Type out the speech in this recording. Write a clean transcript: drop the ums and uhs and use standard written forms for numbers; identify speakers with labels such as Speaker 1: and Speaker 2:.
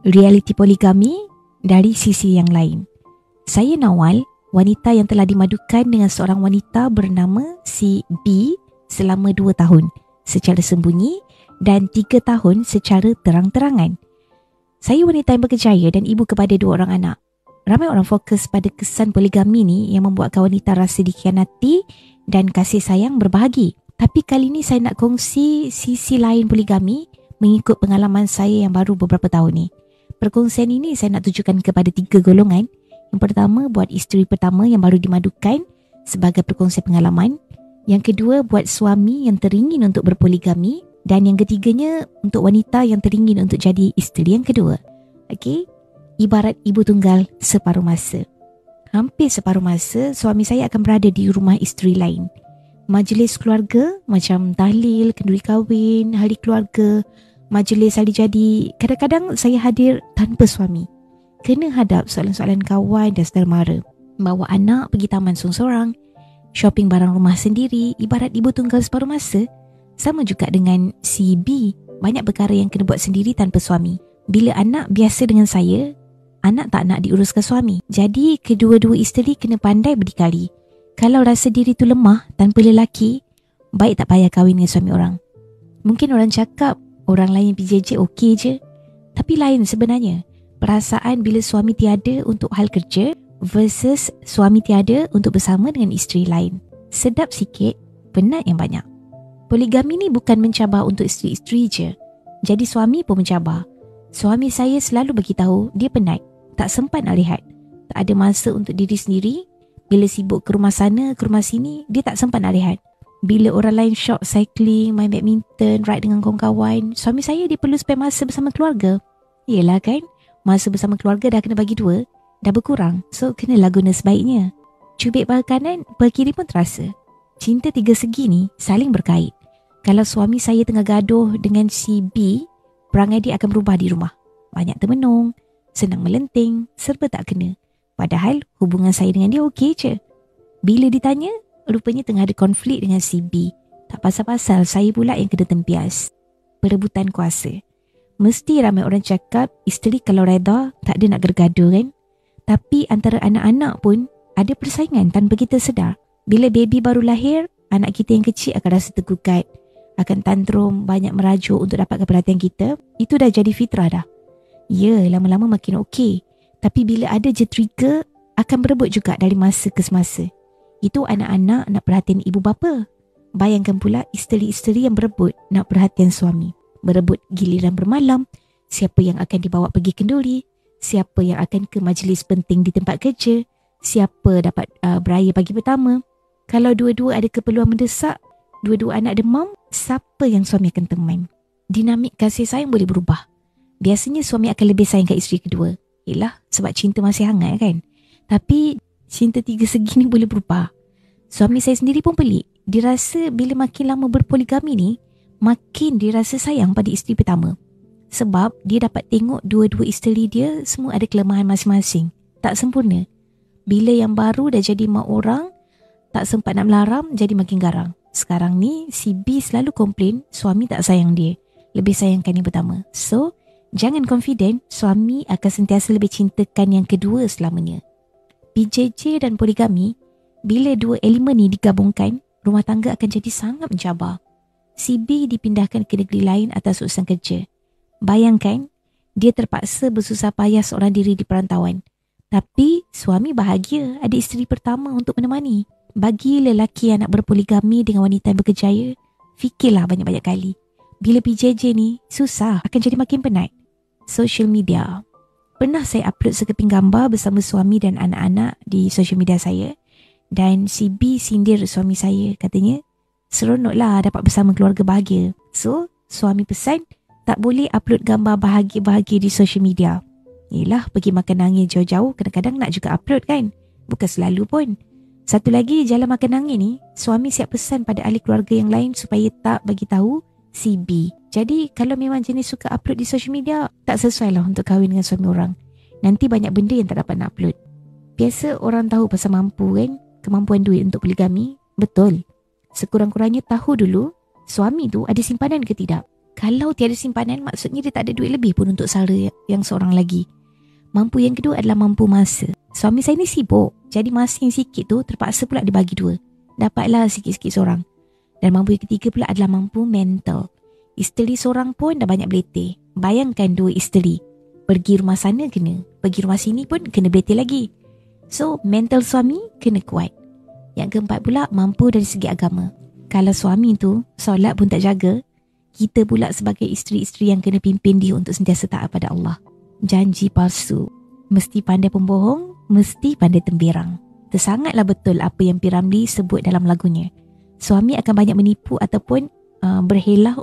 Speaker 1: realiti poligami dari sisi yang lain. Saya Nawal, wanita yang telah dimadukan dengan seorang wanita bernama si B selama 2 tahun secara sembunyi dan 3 tahun secara terang-terangan. Saya wanita yang berkejaya dan ibu kepada 2 orang anak. Ramai orang fokus pada kesan poligami ni yang membuatkan wanita rasa dikhianati dan kasih sayang berbahagi. Tapi kali ni saya nak kongsi sisi lain poligami mengikut pengalaman saya yang baru beberapa tahun ni. Perkongsian ini saya nak tujukan kepada 3 golongan. Yang pertama buat isteri pertama yang baru dimadukan sebagai perkongsian pengalaman. Yang kedua buat suami yang teringin untuk berpoligami. Dan yang ketiganya untuk wanita yang teringin untuk jadi isteri yang kedua. Okey? Ibarat ibu tunggal separuh masa. Hampir separuh masa suami saya akan berada di rumah isteri lain. Majlis keluarga macam tahlil, kenduri kahwin, hari keluarga, majlis hari jadi. Kadang-kadang saya hadir tanpa suami. Kena hadap soalan-soalan kawan dan saudara mara. Bawa anak pergi taman sorang-sorang, shopping barang rumah sendiri, ibarat ibu tunggal separuh masa. Sama juga dengan si B, banyak perkara yang kena buat sendiri tanpa suami. Bila anak biasa dengan saya, anak tak nak diuruskan suami. Jadi kedua-dua isteri kena pandai berdikari. Kalau rasa diri tu lemah tanpa lelaki, baik tak payah kahwin dengan suami orang. Mungkin orang cakap orang lain PJJ okey je. Tapi lain sebenarnya. Perasaan bila suami tiada untuk hal kerja versus suami tiada untuk bersama dengan isteri lain. Sedap sikit, penat yang banyak. Poligami ni bukan mencabar untuk isteri-isteri je. Jadi suami pun mencabar. Suami saya selalu beritahu dia penat, tak sempat nak rehat, tak ada masa untuk diri sendiri. Bila sibuk ke rumah sana, ke rumah sini, dia tak sempat nak rehat. Bila orang lain short cycling, main badminton, ride dengan kawan-kawan, suami saya dia perlu spend masa bersama keluarga. Yelah kan, masa bersama keluarga dah kena bagi 2, dah berkurang. So kenalah guna sebaiknya. Cubit bal kanan, bal kiri pun terasa. Cinta 3 segi ni saling berkait. Kalau suami saya tengah gaduh dengan si B, perangai dia akan berubah di rumah. Banyak termenung, senang melenting, serba tak kena. Padahal hubungan saya dengan dia okey je. Bila ditanya, rupanya tengah ada konflik dengan si B. Tak pasal-pasal saya pula yang kena tempias. Perebutan kuasa. Mesti ramai orang cakap isteri kalau reda tak ada nak gergaduh kan. Tapi antara anak-anak pun ada persaingan tanpa kita sedar. Bila baby baru lahir, anak kita yang kecil akan rasa tergugat, akan tantrum, banyak merajuk untuk dapatkan perhatian kita. Itu dah jadi fitrah dah. Ya, lama-lama makin okey. Tapi bila ada je trigger, akan berebut juga dari masa ke semasa. Itu anak-anak nak perhatian ibu bapa. Bayangkan pula isteri-isteri yang berebut nak perhatian suami. Berebut giliran bermalam, siapa yang akan dibawa pergi kenduri, siapa yang akan ke majlis penting di tempat kerja, siapa dapat beraya pagi pertama. Kalau dua-dua ada keperluan mendesak, dua-dua anak demam, siapa yang suami akan teman? Dinamik kasih sayang boleh berubah. Biasanya suami akan lebih sayang kat isteri kedua. Yelah, sebab cinta masih hangat kan. Tapi cinta 3 segi ni boleh berubah. Suami saya sendiri pun pelik. Dia rasa bila makin lama berpoligami ni, makin dia rasa sayang pada isteri pertama. Sebab dia dapat tengok dua-dua isteri dia semua ada kelemahan masing-masing. Tak sempurna. Bila yang baru dah jadi mak orang, tak sempat nak melaram, jadi makin garang. Sekarang ni si B selalu komplain suami tak sayang dia, lebih sayangkan yang pertama. So jangan confident, suami akan sentiasa lebih cintakan yang kedua selamanya. PJJ dan poligami, bila 2 elemen ni digabungkan, rumah tangga akan jadi sangat mencabar. Si B dipindahkan ke negeri lain atas urusan kerja. Bayangkan, dia terpaksa bersusah payah seorang diri di perantauan. Tapi suami bahagia ada isteri pertama untuk menemani. Bagi lelaki yang nak berpoligami dengan wanita yang berkejaya, fikirlah banyak-banyak kali. Bila PJJ ni susah, akan jadi makin penat. Social media. Pernah saya upload sekeping gambar bersama suami dan anak-anak di social media saya. Dan si B sindir suami saya, katanya, seronoklah dapat bersama keluarga bahagia. So, suami pesan, tak boleh upload gambar bahagia-bahagia di social media. Yelah, pergi makan angin jauh-jauh, kadang-kadang nak juga upload kan. Bukan selalu pun. Satu lagi, jalan makan angin ni, suami siap pesan pada ahli keluarga yang lain supaya tak bagi tahu si B. Jadi, kalau memang jenis suka upload di social media, tak sesuai lah untuk kahwin dengan suami orang. Nanti banyak benda yang tak dapat nak upload. Biasa orang tahu pasal mampu kan, kemampuan duit untuk poligami. Betul. Sekurang-kurangnya tahu dulu, suami tu ada simpanan ke tidak. Kalau tiada simpanan, maksudnya dia tak ada duit lebih pun untuk sara yang seorang lagi. Mampu yang kedua adalah mampu masa. Suami saya ni sibuk, jadi masa yang sikit tu terpaksa pula dibagi dua. Dapatlah sikit-sikit seorang. Dan mampu yang ketiga pula adalah mampu mental. Isteri seorang pun dah banyak beletih. Bayangkan dua isteri. Pergi rumah sana kena, pergi rumah sini pun kena beletih lagi. So, mental suami kena kuat. Yang keempat pula, mampu dari segi agama. Kalau suami tu solat pun tak jaga, kita pula sebagai isteri-isteri yang kena pimpin dia untuk sentiasa taat pada Allah. Janji palsu, mesti pandai pembohong, mesti pandai temberang. Tersangatlah betul apa yang P. Ramlee sebut dalam lagunya. Suami akan banyak menipu ataupun berhelah